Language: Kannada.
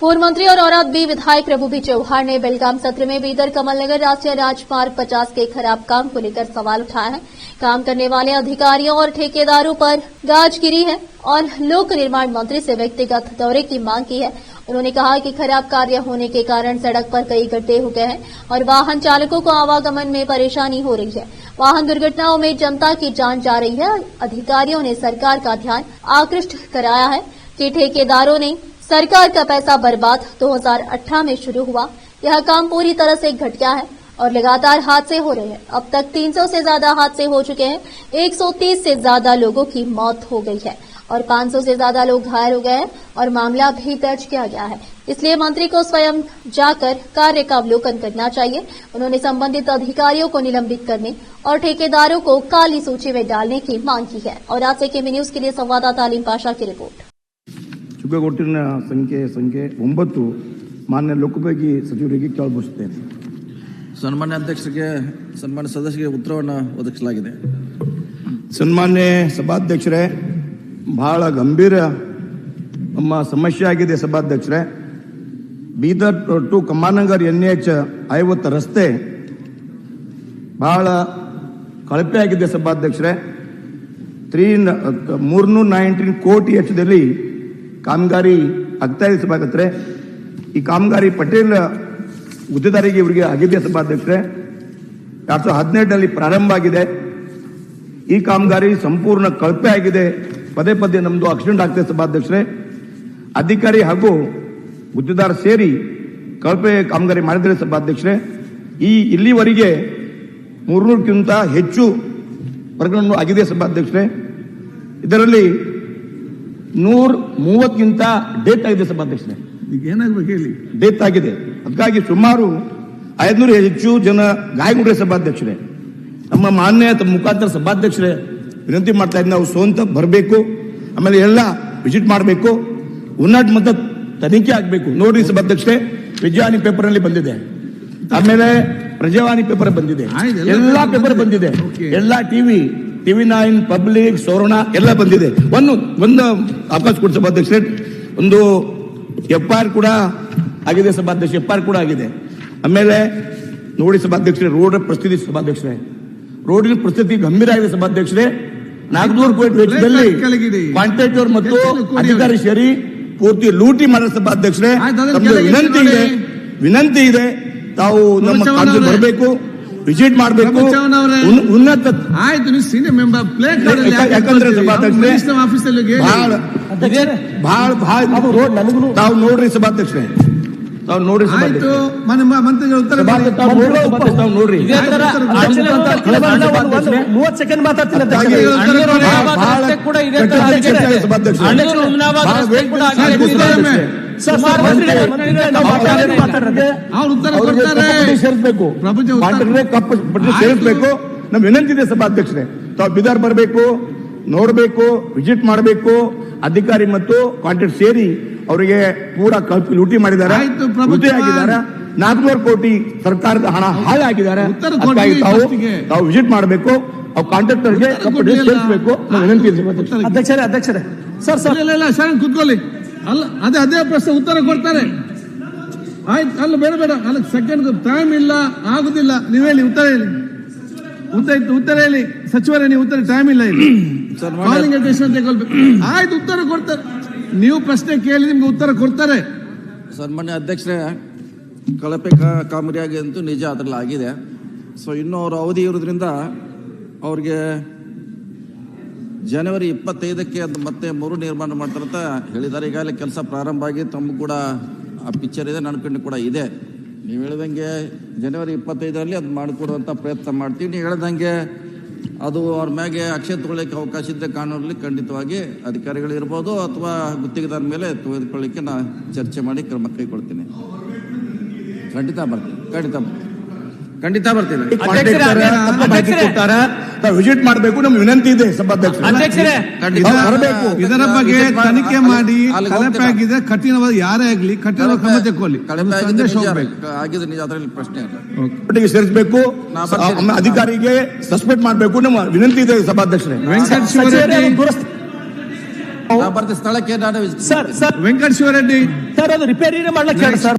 पूर्व मंत्री और औरत बी विधायक प्रभु बी चौहान ने बेलगाम सत्र में बीदर कमलनगर राष्ट्रीय राजमार्ग 50 के खराब काम को लेकर सवाल उठाया है। काम करने वाले अधिकारियों और ठेकेदारों पर गाज गिरी है और लोक निर्माण मंत्री से व्यक्तिगत दौरे की मांग की है। उन्होंने कहा कि खराब कार्य होने के कारण सड़क पर कई गड्ढे हो गए हैं और वाहन चालकों को आवागमन में परेशानी हो रही है। वाहन दुर्घटनाओं में जनता की जान जा रही है। अधिकारियों ने सरकार का ध्यान आकृष्ट कराया है कि ठेकेदारों ने सरकार का पैसा बर्बाद 2018 में शुरू हुआ। यह काम पूरी तरह से घट गया है और लगातार हादसे हो रहे हैं। अब तक 300 से ज्यादा हादसे हो चुके हैं। 130 से ज्यादा लोगों की मौत हो गई है और 500 से ज्यादा लोग घायल हो गए हैं और मामला भी दर्ज किया गया है। इसलिए मंत्री को स्वयं जाकर कार्य का अवलोकन करना चाहिए। उन्होंने संबंधित अधिकारियों को निलंबित करने और ठेकेदारों को काली सूची में डालने की मांग की है। और आज से केमी न्यूज के लिए संवाददाता अलीम पाशा की रिपोर्ट। ಚುಕ್ಕಾಗೊಟ್ಟಿನ ಸಂಖ್ಯೆ 9 ಮಾನ್ಯ ಲೋಕೋಪಯೋಗಿ ಸಚಿವರಿಗೆ ಕೇಳಬಯಸುತ್ತೇನೆ. ಸನ್ಮಾನ್ಯ ಅಧ್ಯಕ್ಷರಿಗೆ ಸನ್ಮಾನ್ಯ ಸದಸ್ಯರಿಗೆ ಉತ್ತರವನ್ನು ಒದಗಿಸಲಾಗಿದೆ. ಸನ್ಮಾನ್ಯ ಸಭಾಧ್ಯಕ್ಷರೇ, ಬಹಳ ಗಂಭೀರ ನಮ್ಮ ಸಮಸ್ಯೆ ಆಗಿದೆ ಸಭಾಧ್ಯಕ್ಷರೇ. ಬೀದರ್ ಟು ಕಮಾನಗರ್ NH 50 ರಸ್ತೆ ಬಹಳ ಕಳಪೆ ಆಗಿದೆ ಸಭಾಧ್ಯಕ್ಷರೇ. 319 ಕೋಟಿ ವೆಚ್ಚದಲ್ಲಿ ಕಾಮಗಾರಿ ಆಗ್ತಾ ಇದೆ ಸಭಾಧ್ಯಕ್ಷರೇ. ಈ ಕಾಮಗಾರಿ ಪಟೇಲ್ ಗುತ್ತಿಗೆದಾರರಿಗೆ ಇವರಿಗೆ ಆಗಿದೆ ಸಭಾಧ್ಯಕ್ಷರೇ. 2017ರಲ್ಲಿ ಪ್ರಾರಂಭ ಆಗಿದೆ. ಈ ಕಾಮಗಾರಿ ಸಂಪೂರ್ಣ ಕಳಪೆ ಆಗಿದೆ. ಪದೇ ಪದೇ ನಮ್ದು ಆಕ್ಸಿಡೆಂಟ್ ಆಗ್ತದೆ ಸಭಾಧ್ಯಕ್ಷರೇ. ಅಧಿಕಾರಿ ಹಾಗೂ ಗುತ್ತಿಗೆದಾರ ಸೇರಿ ಕಳಪೆ ಕಾಮಗಾರಿ ಮಾಡಿದರೆ ಸಭಾಧ್ಯಕ್ಷರೇ. ಇಲ್ಲಿವರೆಗೆ 300ಕ್ಕಿಂತ ಹೆಚ್ಚು ಪ್ರಕರಣಗಳು ಆಗಿದೆ ಸಭಾಧ್ಯಕ್ಷರೇ. ಇದರಲ್ಲಿ 130ಕ್ಕಿಂತ ಡೆತ್ ಆಗಿದೆ ಸಭಾಧ್ಯಕ್ಷರೇ. ಈಗ ಏನಾಗಬೇಕು ಹೇಳಿ. ಡೆತ್ ಆಗಿದೆ. ಅದಕ್ಕಾಗಿ ಸುಮಾರು 500 ಹೆಚ್ಚು ಜನ ಗಾಯಗೊಂಡ್ರೆ ಸಭಾಧ್ಯಕ್ಷರೇ. ನಮ್ಮ ಮಾನ್ಯ ಮುಖಾಂತರ ಸಭಾಧ್ಯಕ್ಷರೇ ವಿನಂತಿ ಮಾಡ್ತಾ ಇದ್ದೀನಿ, ನಾವು ಸ್ವಂತ ಬರಬೇಕು, ಆಮೇಲೆ ಎಲ್ಲ ವಿಸಿಟ್ ಮಾಡಬೇಕು, ಉನ್ನತ ಮಟ್ಟ ತನಿಖೆ ಆಗಬೇಕು. ನೋಡ್ರಿ ಸಭಾಧ್ಯಕ್ಷರೇ, ವಿಜಯವಾಣಿ ಪೇಪರ್ ನಲ್ಲಿ ಬಂದಿದೆ, ಆಮೇಲೆ ಪ್ರಜಾವಾಣಿ ಪೇಪರ್ ಬಂದಿದೆ, ಎಲ್ಲಾ ಪೇಪರ್ ಬಂದಿದೆ, ಎಲ್ಲಾ ಟಿವಿ 9, ಪಬ್ಲಿಕ್, ಸೋರ್ಣ ಎಲ್ಲ ಬಂದಿದೆ. ಒಂದು ಅವಕಾಶ ಕೊಡಿ ಸಭಾಧ್ಯಕ್ಷರೇ. ಒಂದು FIR ಕೂಡ ಆಗಿದೆ ಸಭಾಧ್ಯಕ್ಷ, FIR ಕೂಡ ಆಗಿದೆ. ಆಮೇಲೆ ನೋಡಿ ಸಭಾಧ್ಯಕ್ಷರೇ, ರೋಡ್ ಪರಿಸ್ಥಿತಿ ಸಭಾಧ್ಯಕ್ಷರೇ, ರೋಡಿನ ಪರಿಸ್ಥಿತಿ ಗಂಭೀರ ಆಗಿದೆ ಸಭಾಧ್ಯಕ್ಷರೇ. 400 ಕೋಟಿ ವೆಚ್ಚದಲ್ಲಿ ಕಾಂಟ್ರಾಕ್ಟರ್ ಮತ್ತು ಅಧಿಕಾರಿ ಸೇರಿ ಪೂರ್ತಿ ಲೂಟಿ ಮಾಡಿದ ಸಭಾಧ್ಯಕ್ಷರೇ. ವಿನಂತಿ ಇದೆ, ತಾವು ನಮ್ಮ ಕಾಲೇಜ್ ಬರಬೇಕು, ವಿಸಿಟ್ ಮಾಡಬೇಕು, ಉನ್ನತ ಆಯ್ತು. ನೀವು ಸೀನಿಯರ್ ಮೆಂಬರ್ ಯಾಕಂದ್ರೆ ಸಭಾಧ್ಯಕ್ಷರೇ ತಾವು ನೋಡ್ರಿ ಸಭಾಧ್ಯಕ್ಷರೇ, ತಾವು ನೋಡ್ರಿ ಆಯ್ತು. ಮಂತ್ರಿಗಳ ಉತ್ತರ ನೋಡ್ರಿ. 30 ಸೆಕೆಂಡ್ ಮಾತಾಡ್ತೀನಿ. ಸೇರಿಸಬೇಕು, ಸೇರಿಸಬೇಕು. ನಮ್ ವಿನಂತಿ ಇದೆ ಸಭಾಧ್ಯಕ್ಷರೇ, ತಾವು ಬೀದರ್ ಬರಬೇಕು, ನೋಡಬೇಕು, ವಿಸಿಟ್ ಮಾಡಬೇಕು. ಅಧಿಕಾರಿ ಮತ್ತು ಕಾಂಟ್ರಾಕ್ಟ್ ಸೇರಿ ಅವರಿಗೆ ಪೂರ ಕಲ್ಪಿ ಲೂಟಿ ಮಾಡಿದ್ದಾರೆ, ಲೂಟಿ ಆಗಿದ್ದಾರೆ. 400 ಕೋಟಿ ಸರ್ಕಾರದ ಹಣ ಹಾಳಾಗಿದ್ದಾರೆ. ತಾವು ವಿಸಿಟ್ ಮಾಡಬೇಕು, ಅವ್ರು ಕಾಂಟ್ರಾಕ್ಟರ್ಗೆ ಸೇರಿಸಬೇಕು. ವಿನಂತಿ ಇದೆ ಅಧ್ಯಕ್ಷರೇ. ಸರ್ ಕುತ್ಕೊಳ್ಳಿ. ಅಲ್ಲ, ಅದೇ ಪ್ರಶ್ನೆ ಉತ್ತರ ಕೊಡ್ತಾರೆ. ಆಯ್ತು, ಅಲ್ಲ ಬೇಡ ಅಲ್ಲ, ಸೆಕೆಂಡ್ ಟೈಮ್ ಇಲ್ಲ, ಆಗುದಿಲ್ಲ. ನೀವು ಹೇಳಿ, ಉತ್ತರ ಹೇಳಿ. ಉತ್ತರ ಹೇಳಿ ಸಚಿವರೇ, ನೀವು ಉತ್ತರ ಟೈಮ್ ಇಲ್ಲ ಇಲ್ಲಿ. ಆಯ್ತು, ಉತ್ತರ ಕೊಡ್ತಾರೆ. ನೀವು ಪ್ರಶ್ನೆ ಕೇಳಿ, ನಿಮ್ಗೆ ಉತ್ತರ ಕೊಡ್ತಾರೆ. ಸನ್ಮಾನ್ಯ ಅಧ್ಯಕ್ಷರೇ, ಕಳಪೆ ಕಾಮಗಾರಿ ಅಂತೂ ನಿಜ ಅದರಲ್ಲಿ ಆಗಿದೆ. ಸೊ ಇನ್ನೂ ಅವ್ರ ಅವಧಿ ಇರೋದ್ರಿಂದ ಅವ್ರಿಗೆ ಜನವರಿ 25ಕ್ಕೆ ಅದು ಮತ್ತೆ ಮರು ನಿರ್ಮಾಣ ಮಾಡ್ತಾರಂತ ಹೇಳಿದ್ದಾರೆ. ಈಗಾಗಲೇ ಕೆಲಸ ಪ್ರಾರಂಭ ಆಗಿ ತಮ್ಮ ಕೂಡ ಆ ಪಿಕ್ಚರ್ ಇದೆ, ನನ್ನ ಕಣ್ಣು ಕೂಡ ಇದೆ. ನೀವು ಹೇಳ್ದಂಗೆ ಜನವರಿ 25ರಲ್ಲಿ ಅದು ಮಾಡಿಕೊಡುವಂಥ ಪ್ರಯತ್ನ ಮಾಡ್ತೀವಿ. ನೀವು ಹೇಳ್ದಂಗೆ ಅದು ಅವ್ರ ಮ್ಯಾಗೆ ಆಕ್ಷೇಪ ತಗೊಳ್ಳಿಕ್ಕೆ ಅವಕಾಶ ಇದ್ದರೆ ಕಾನೂನಲ್ಲಿ ಖಂಡಿತವಾಗಿ ಅಧಿಕಾರಿಗಳಿರ್ಬೋದು ಅಥವಾ ಗುತ್ತಿಗೆದಾರ ಮೇಲೆ ತೆಗೆದುಕೊಳ್ಳಿಕ್ಕೆ ನಾನು ಚರ್ಚೆ ಮಾಡಿ ಕ್ರಮ ಕೈಗೊಳ್ತೀನಿ. ಖಂಡಿತ ಬರ್ತೀನಿ. ವಿಸಿಟ್ ಮಾಡಬೇಕು, ನಮ್ಗೆ ವಿನಂತಿ ಇದೆ ಸಭಾಧ್ಯಕ್ಷರೇ. ಇದರ ಬಗ್ಗೆ ತನಿಖೆ ಮಾಡಿ, ಕಳಪೆ ಆಗಿದೆ, ಕಠಿಣವಾದ ಯಾರೇ ಆಗಲಿ ಕಠಿಣ ಕ್ರಮ ತಗೊಳ್ಳಿ. ಆಗಿದೆ ನಿಜ, ಅದರಲ್ಲಿ ಪ್ರಶ್ನೆ ಇಲ್ಲ. ಸೇರಿಸಬೇಕು, ಅಧಿಕಾರಿಗೆ ಸಸ್ಪೆಂಡ್ ಮಾಡಬೇಕು, ನಮ್ಮ ವಿನಂತಿ ಇದೆ ಸಭಾಧ್ಯಕ್ಷರೇ. ಬರ್ತೀನಿ ಸ್ಥಳಕ್ಕೆ ನಾನು ಸರ್ ವೆಂಕಟ ಶಿವರೆಡ್ಡಿ ಸರ್ ಅದು ರಿಪೇರಿನೇ ಮಾಡ್ಲಕ್ಕೆ ಹೇಳಿ ಸರ್.